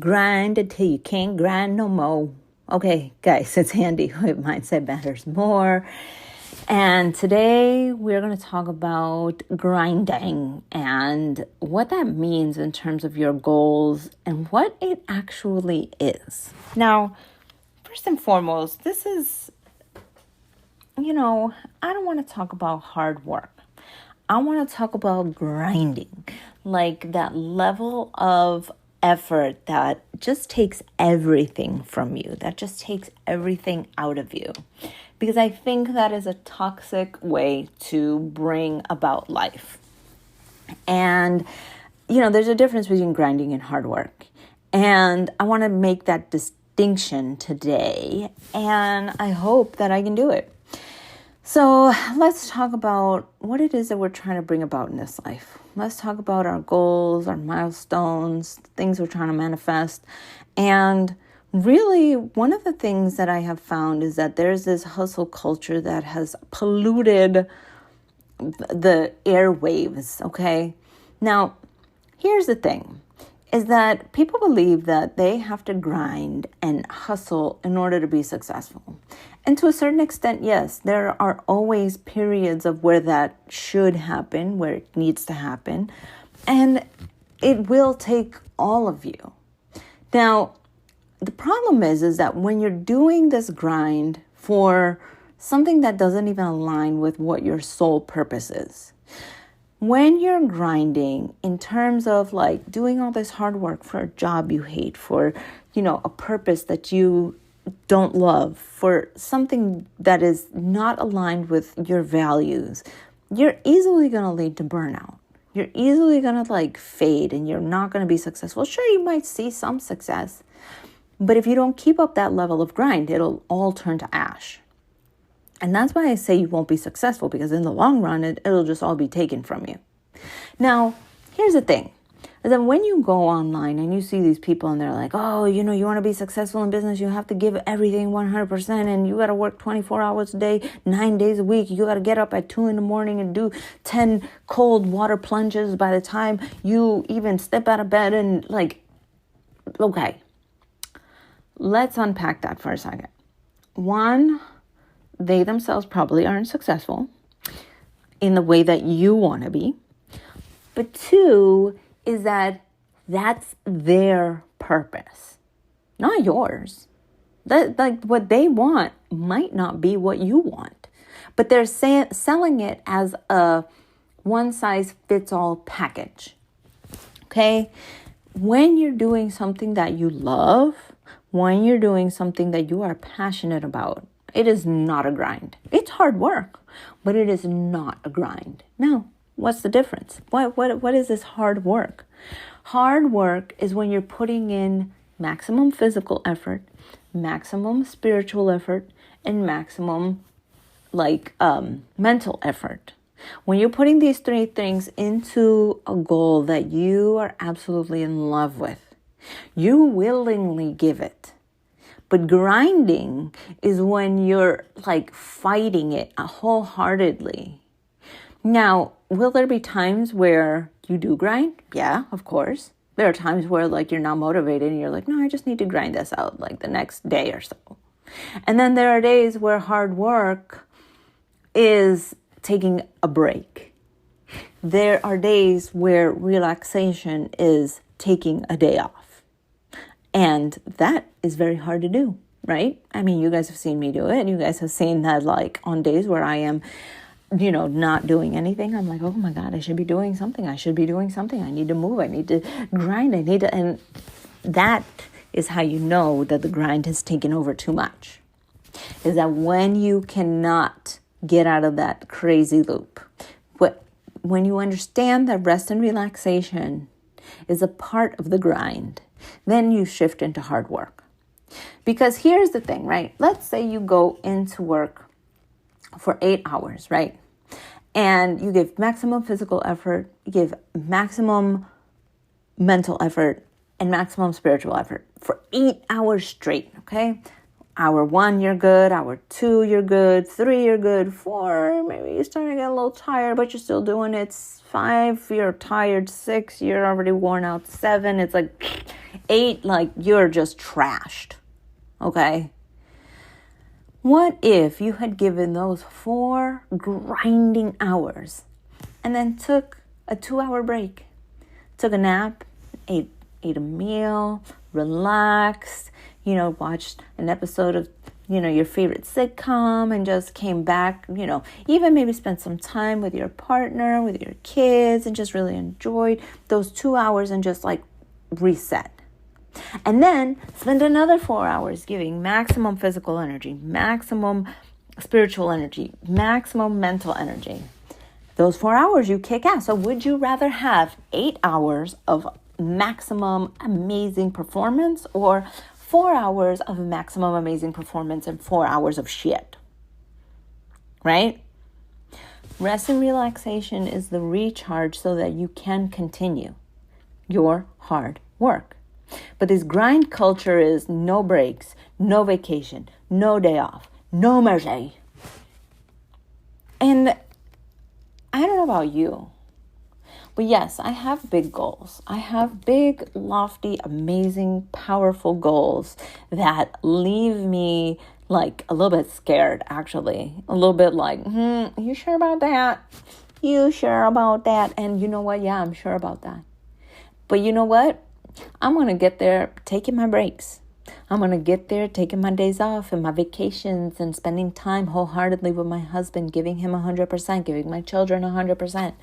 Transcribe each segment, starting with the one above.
Grind until you can't grind no more. Okay, guys, it's Andy with Mindset Matters More. And today we're going to talk about grinding and what that means in terms of your goals and what it actually is. Now, first and foremost, this is, I don't want to talk about hard work. I want to talk about grinding, like that level of effort that just takes everything from you, that just takes everything out of you. Because I think that is a toxic way to bring about life. And, there's a difference between grinding and hard work. And I want to make that distinction today. And I hope that I can do it. So let's talk about what it is that we're trying to bring about in this life. Let's talk about our goals, our milestones, things we're trying to manifest. And really, one of the things that I have found is that there's this hustle culture that has polluted the airwaves, okay? Now, here's the thing, is that people believe that they have to grind and hustle in order to be successful. And to a certain extent, yes, there are always periods of where that should happen, where it needs to happen. And it will take all of you. Now, the problem is that when you're doing this grind for something that doesn't even align with what your sole purpose is, when you're grinding in terms of like doing all this hard work for a job you hate, for, a purpose that you don't love, for something that is not aligned with your values, you're easily going to lead to burnout. You're easily going to fade and you're not going to be successful. Sure, you might see some success, but if you don't keep up that level of grind, it'll all turn to ash. And that's why I say you won't be successful, because in the long run, it'll just all be taken from you. Now, here's the thing. And then when you go online and you see these people and they're like, oh, you want to be successful in business, you have to give everything 100% and you got to work 24 hours a day, 9 days a week. You got to get up at 2 a.m. and do 10 cold water plunges by the time you even step out of bed and okay, let's unpack that for a second. One, they themselves probably aren't successful in the way that you want to be. But two, is that that's their purpose, not yours. That what they want might not be what you want, but they're selling it as a one-size-fits-all package. Okay? When you're doing something that you love, when you're doing something that you are passionate about, it is not a grind. It's hard work, but it is not a grind. Now, what's the difference? What is this hard work? Hard work is when you're putting in maximum physical effort, maximum spiritual effort, and maximum mental effort. When you're putting these three things into a goal that you are absolutely in love with, you willingly give it. But grinding is when you're fighting it wholeheartedly. Now, will there be times where you do grind? Yeah, of course. There are times where you're not motivated and you're like, no, I just need to grind this out the next day or so. And then there are days where hard work is taking a break. There are days where relaxation is taking a day off. And that is very hard to do, right? I mean, you guys have seen me do it. You guys have seen that on days where I am not doing anything, I'm like, oh my God, I should be doing something. I need to move. I need to grind. And that is how you know that the grind has taken over too much. Is that when you cannot get out of that crazy loop, when you understand that rest and relaxation is a part of the grind, then you shift into hard work. Because here's the thing, right? Let's say you go into work for 8 hours, right? And you give maximum physical effort, you give maximum mental effort, and maximum spiritual effort for 8 hours straight, okay? Hour 1, you're good. Hour 2, you're good. 3, you're good. 4, maybe you're starting to get a little tired, but you're still doing it. 5, you're tired. 6, you're already worn out. 7, it's ate like you're just trashed. Okay? What if you had given those 4 grinding hours and then took a 2-hour break, took a nap, ate a meal, relaxed, watched an episode of, your favorite sitcom and just came back, even maybe spent some time with your partner, with your kids, and just really enjoyed those 2 hours and just like reset. And then spend another 4 hours giving maximum physical energy, maximum spiritual energy, maximum mental energy. Those 4 hours you kick ass. So would you rather have 8 hours of maximum amazing performance or 4 hours of maximum amazing performance and 4 hours of shit? Right? Rest and relaxation is the recharge so that you can continue your hard work. But this grind culture is no breaks, no vacation, no day off, no mercy. And I don't know about you, but yes, I have big goals. I have big, lofty, amazing, powerful goals that leave me like a little bit scared, actually. A little bit like, you sure about that? You sure about that? And you know what? Yeah, I'm sure about that. But you know what? I'm going to get there taking my breaks. I'm going to get there taking my days off and my vacations and spending time wholeheartedly with my husband, giving him 100%, giving my children 100%.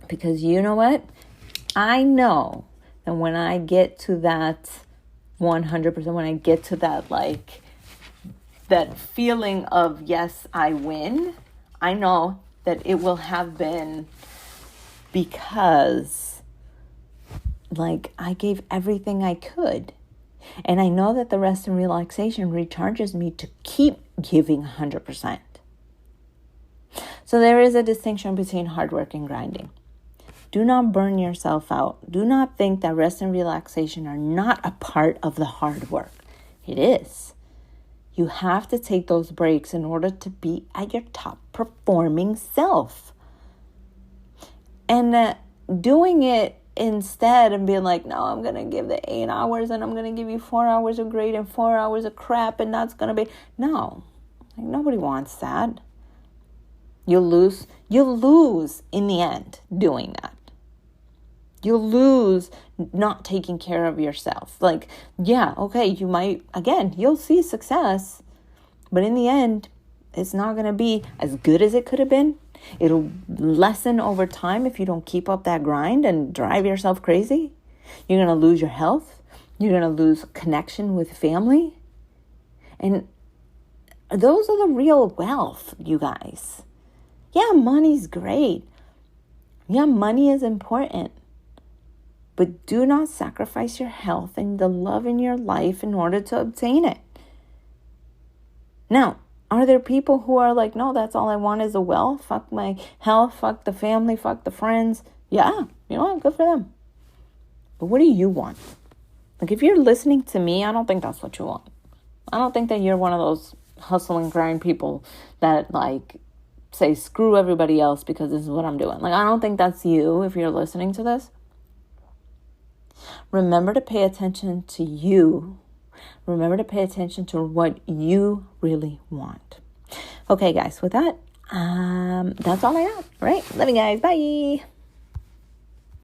Because you know what? I know that when I get to that 100%, when I get to that that feeling of, yes, I win, I know that it will have been because I gave everything I could. And I know that the rest and relaxation recharges me to keep giving 100%. So there is a distinction between hard work and grinding. Do not burn yourself out. Do not think that rest and relaxation are not a part of the hard work. It is. You have to take those breaks in order to be at your top performing self. And doing it instead and being like, no, I'm going to give the 8 hours and I'm going to give you 4 hours of great and 4 hours of crap and that's going to be, no, nobody wants that. You'll lose in the end doing that. You'll lose not taking care of yourself. You might, again, you'll see success, but in the end, it's not going to be as good as it could have been. It'll lessen over time if you don't keep up that grind and drive yourself crazy. You're going to lose your health. You're going to lose connection with family. And those are the real wealth, you guys. Yeah, money's great. Yeah, money is important. But do not sacrifice your health and the love in your life in order to obtain it. Now, are there people who are like, no, that's all I want is the wealth? Fuck my health, fuck the family, fuck the friends. Yeah, you know what? Good for them. But what do you want? If you're listening to me, I don't think that's what you want. I don't think that you're one of those hustle and grind people that say, screw everybody else because this is what I'm doing. I don't think that's you if you're listening to this. Remember to pay attention to you. Remember to pay attention to what you really want. Okay, guys, with that, that's all I got. All right, love you guys. Bye.